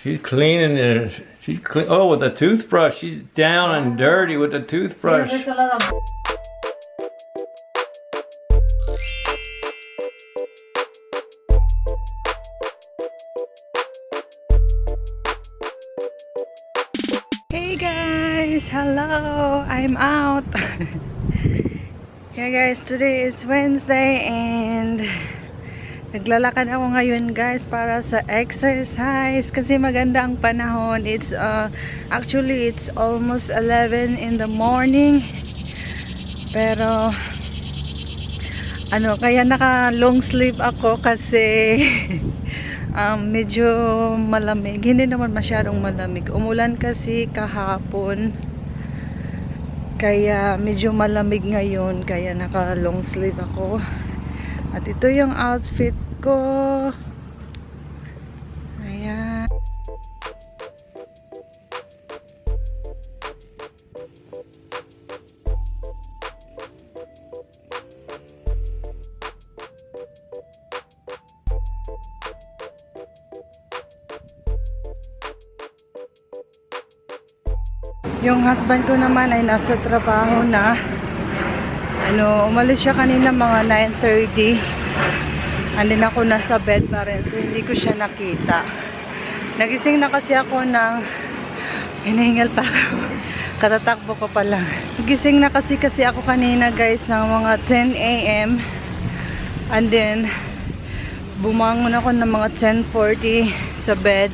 She's cleaning it. Oh, with a toothbrush. She's down and dirty with the toothbrush. There's a lot of... Hey guys! Hello! I'm out! Okay guys, today is Wednesday and naglalakad ako ngayon guys para sa exercise kasi maganda ang panahon. It's actually it's almost 11 in the morning. Pero kaya naka long sleeve ako kasi medyo malamig. Hindi naman masyadong malamig. Umulan kasi kahapon. Kaya medyo malamig ngayon. Kaya naka long sleeve ako. At ito yung outfit ko. Ayan. Yung husband ko naman ay nasa trabaho na. Umalis siya kanina mga 9:30. Andin ako nasa bed pa rin, so hindi ko siya nakita. Nagising na kasi ako ng hinihingal pa ako. Katatakbo ko pa lang. Nagising na kasi ako kanina guys ng mga 10 AM. And then bumangon ako ng mga 10:40 sa bed.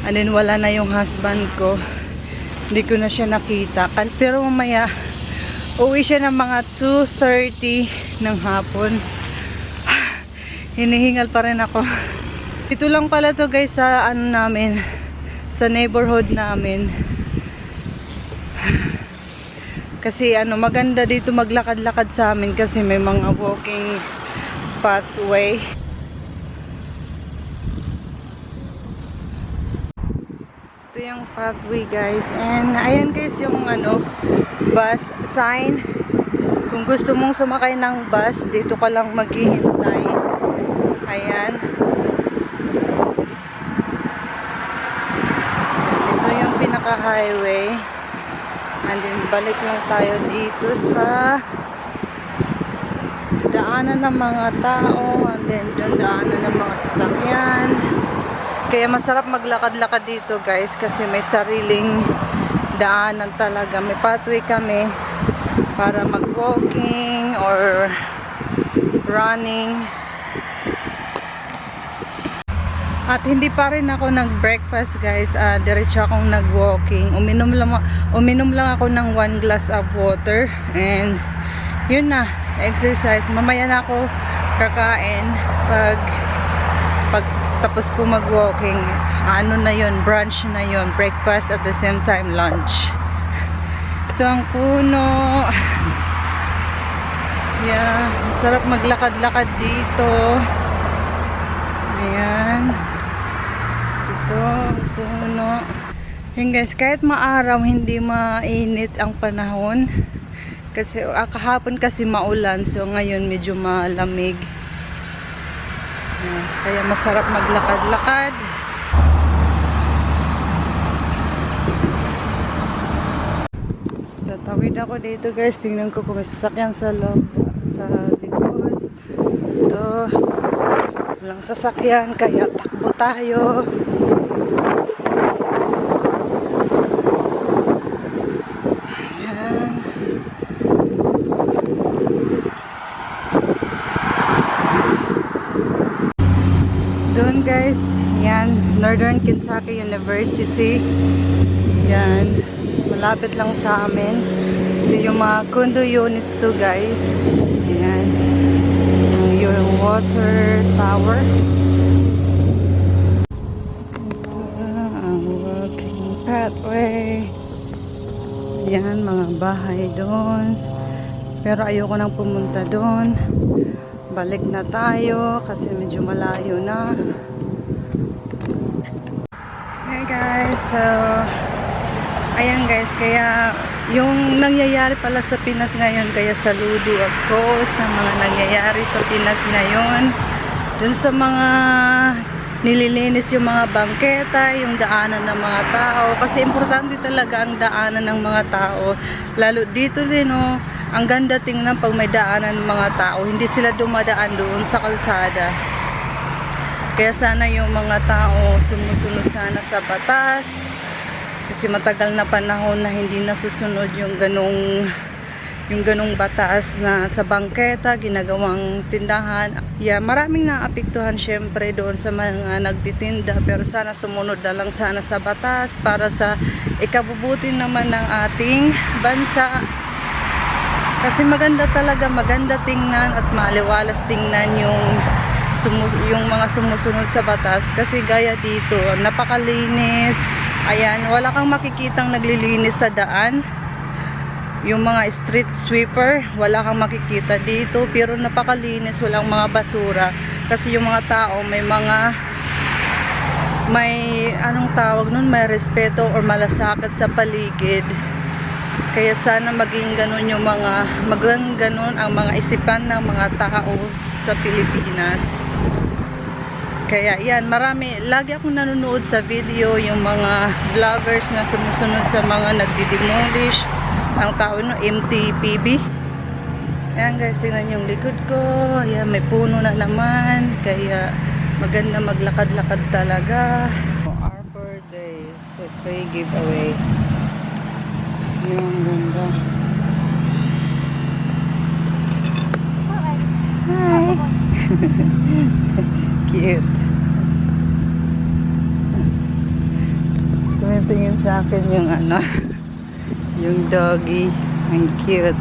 And then wala na yung husband ko. Hindi ko na siya nakita. Pero mamaya, uwi siya ng mga 2:30 ng hapon. Hinihingal pa rin ako. Ito lang pala to guys sa namin. Sa neighborhood namin. Kasi maganda dito maglakad-lakad sa amin kasi may mga walking pathway. Ito yung pathway guys, and ayan guys yung bus sign. Kung gusto mong sumakay ng bus, dito ka lang maghihintay. Ayan, ito yung pinaka highway, and then balik lang tayo dito sa daanan ng mga tao, and then doon daanan ng mga sasakyan. Kaya masarap maglakad-lakad dito guys kasi may sariling daanan talaga. May pathway kami para mag-walking or running. At hindi pa rin ako nag-breakfast guys. Diretso akong nag-walking. Uminom lang ako ng 1 glass of water. And yun na, exercise. Mamaya na ako kakain pag tapos ko mag-walking. Na yun, brunch na yun, breakfast at the same time lunch. Ito ang puno. Yeah, masarap maglakad-lakad dito. Ayan. Ito, puno. Yan guys, kahit maaraw, hindi mainit ang panahon. Kasi kahapon kasi maulan, so ngayon medyo malamig. Kaya masarap maglakad-lakad. Tatawid ako dito guys. Tingnan ko kung may sasakyan sa loob, sa likod. Ito, walang sasakyan kaya takbo tayo. Doon guys, yan, Northern Kentucky University. Yan, malapit lang sa amin. Ito yung mga condo units to guys. Yan, yung water tower. Ito ang walking pathway. Yan, mga bahay doon. Pero ayoko nang pumunta doon. Balik na tayo kasi medyo malayo na. Hey guys, so ayan guys, kaya yung nangyayari pala sa Pinas ngayon, kaya saludo ako sa mga nangyayari sa Pinas ngayon. Dun sa mga nililinis yung mga bangketa, yung daanan ng mga tao. Kasi importante talaga ang daanan ng mga tao. Lalo dito din, oh, ang ganda tingnan pag may daanan ng mga tao. Hindi sila dumadaan doon sa kalsada. Kaya sana yung mga tao sumusunod sana sa batas. Kasi matagal na panahon na hindi nasusunod yung ganong batas na sa bangketa, ginagawang tindahan. Yeah, maraming naapektuhan syempre doon sa mga nagtitinda, pero sana sumunod na lang sana sa batas para sa ikabubuti naman ng ating bansa. Kasi maganda talaga, maganda tingnan at maliwalas tingnan yung mga sumusunod sa batas. Kasi gaya dito, napakalinis. Ayan, wala kang makikitang naglilinis sa daan. Yung mga street sweeper, wala kang makikita dito, pero napakalinis, walang mga basura. Kasi yung mga tao may anong tawag nun, may respeto or malasakit sa paligid. Kaya sana maging ganun ang mga isipan ng mga tao sa Pilipinas. Kaya yan, lagi akong nanonood sa video yung mga vloggers na sumusunod sa mga nagdi-demolish. Ang tao no, MTPB. Ayan guys, tingnan yung likod ko. Ayan, may puno na naman. Kaya maganda maglakad-lakad talaga. Our birthday, so free giveaway. Yung ganda. Hi. Cute. Tumitingin sa akin yung yung doggy. Ang cute.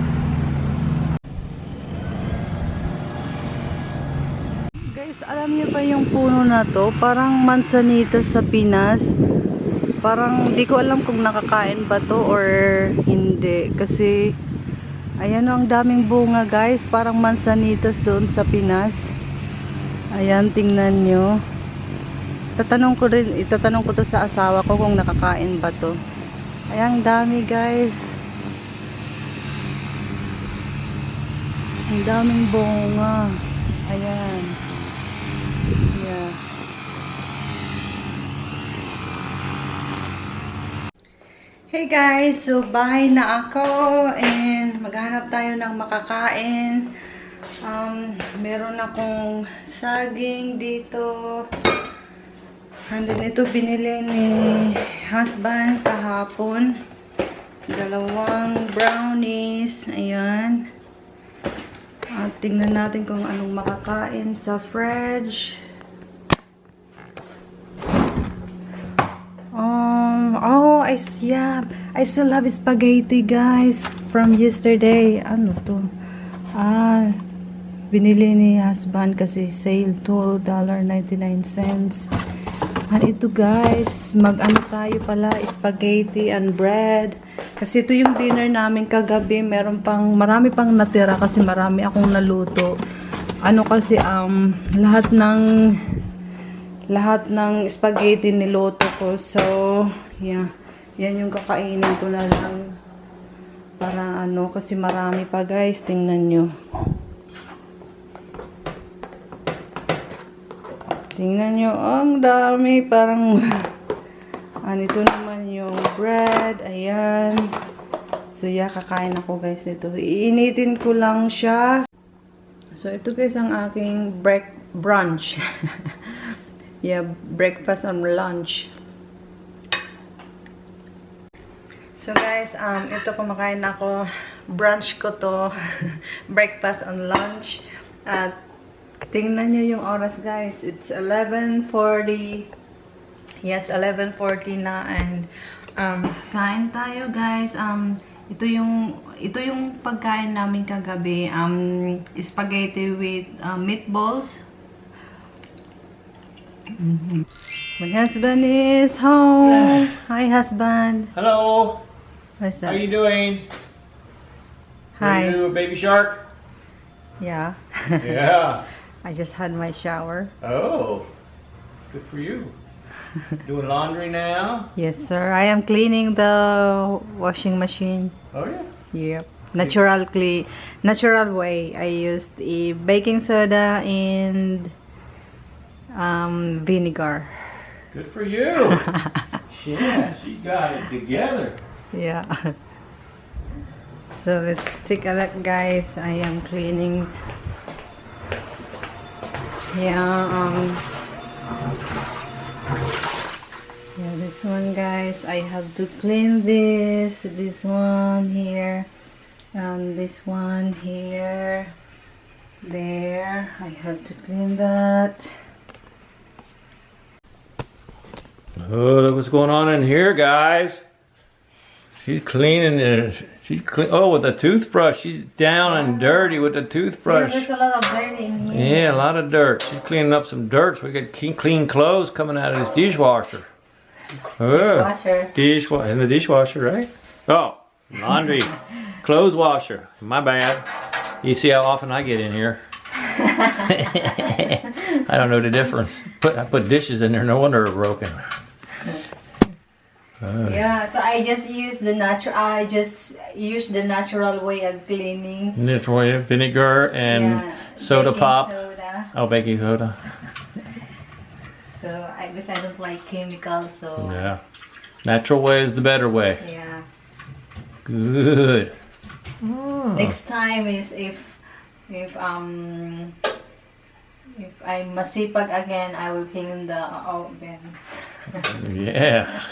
Guys, alam niyo ba yung puno na to? Parang manzanita sa Pinas. Parang di ko alam kung nakakain ba to or hindi. Kasi ayan o, ang daming bunga guys. Parang manzanitas doon sa Pinas. Ayan, tingnan nyo. Itatanong ko to sa asawa ko kung nakakain ba to. Ayan, dami guys. Ang daming bunga. Ayan. Yeah. Hey guys, so bahay na ako and maghanap tayo ng makakain. Meron akong saging dito. And then ito binili ni husband kahapon. 2 brownies. Ayan. At tingnan natin kung anong makakain sa fridge. I still have spaghetti guys from yesterday. Ano to? Binili ni husband kasi sale $2.99. At ito guys, mag-ano tayo pala, spaghetti and bread. Kasi ito yung dinner namin kagabi. Marami pang natira kasi marami akong naluto. Ano kasi, lahat ng spaghetti niluto ko. So, yeah. Yan yung kakainin ko na lang. Para kasi marami pa guys. Tingnan nyo. Tingnan nyo, ang dami, parang, ito naman yung bread, ayan. So, yeah, kakain ako guys nito. Iinitin ko lang siya. So, ito guys ang aking brunch. Yeah, breakfast and lunch. So, guys, ito kumakain ako. Brunch ko to. Breakfast and lunch. At, tingnan nyo yung oras guys. It's 11:40. Yeah, it's 11:40 na and kain tayo guys. Ito yung pagkain namin kagabi. Spaghetti with meatballs. My husband is home. Hi husband. Hello. What's that? How you doing? Hi. Ready to do a baby shark? Yeah. Yeah. I just had my shower. Oh, good for you. Doing laundry now? Yes, sir. I am cleaning the washing machine. Oh, yeah. Yep. Natural way. I used a baking soda and vinegar. Good for you. Yeah, she got it together. Yeah. So let's take a look, guys. I am cleaning. Yeah, yeah, this one, guys. I have to clean this one here, and this one here, there. I have to clean that. Oh, look what's going on in here, guys. She's cleaning it. Oh, with a toothbrush. She's down and dirty with the toothbrush. See, there's a lot of dirt in here. Yeah, a lot of dirt. She's cleaning up some dirt so we get clean clothes coming out of this dishwasher. Dishwasher. In the dishwasher, right? Oh, laundry. Clothes washer. My bad. You see how often I get in here. I don't know the difference. I put dishes in there, no wonder they're broken. Yeah, so I just use the natural way of cleaning. And it's vinegar and soda baking pop. Soda. Oh, baking soda. So because I don't like chemicals, so Yeah. Natural way is the better way. yeah. Good. Next time is if I'm masipag again, I will clean the oven. Yeah.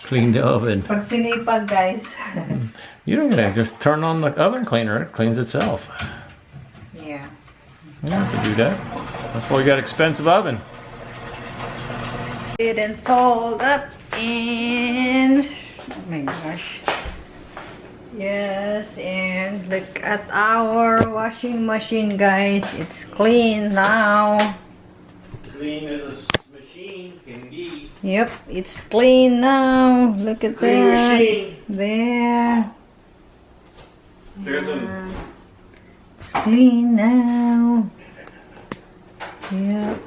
Clean the oven. Pag sinipag, guys. You don't gotta just turn on the oven cleaner, it cleans itself. Yeah. You don't have to do that. That's why we got expensive oven. Didn't fold up and oh my gosh. Yes, and look at our washing machine, guys. It's clean now. Clean as a machine can be. Yep, it's clean now. Look at Clean that. machine. There. There's a It's clean now. Yep.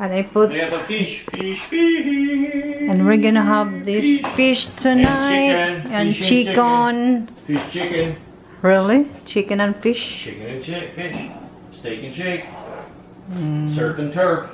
And I put, we have a fish. and we're gonna have this fish tonight and Fish and chicken. Fish chicken. Really? Chicken and fish? Chicken and fish. Steak and shake. Surf and turf.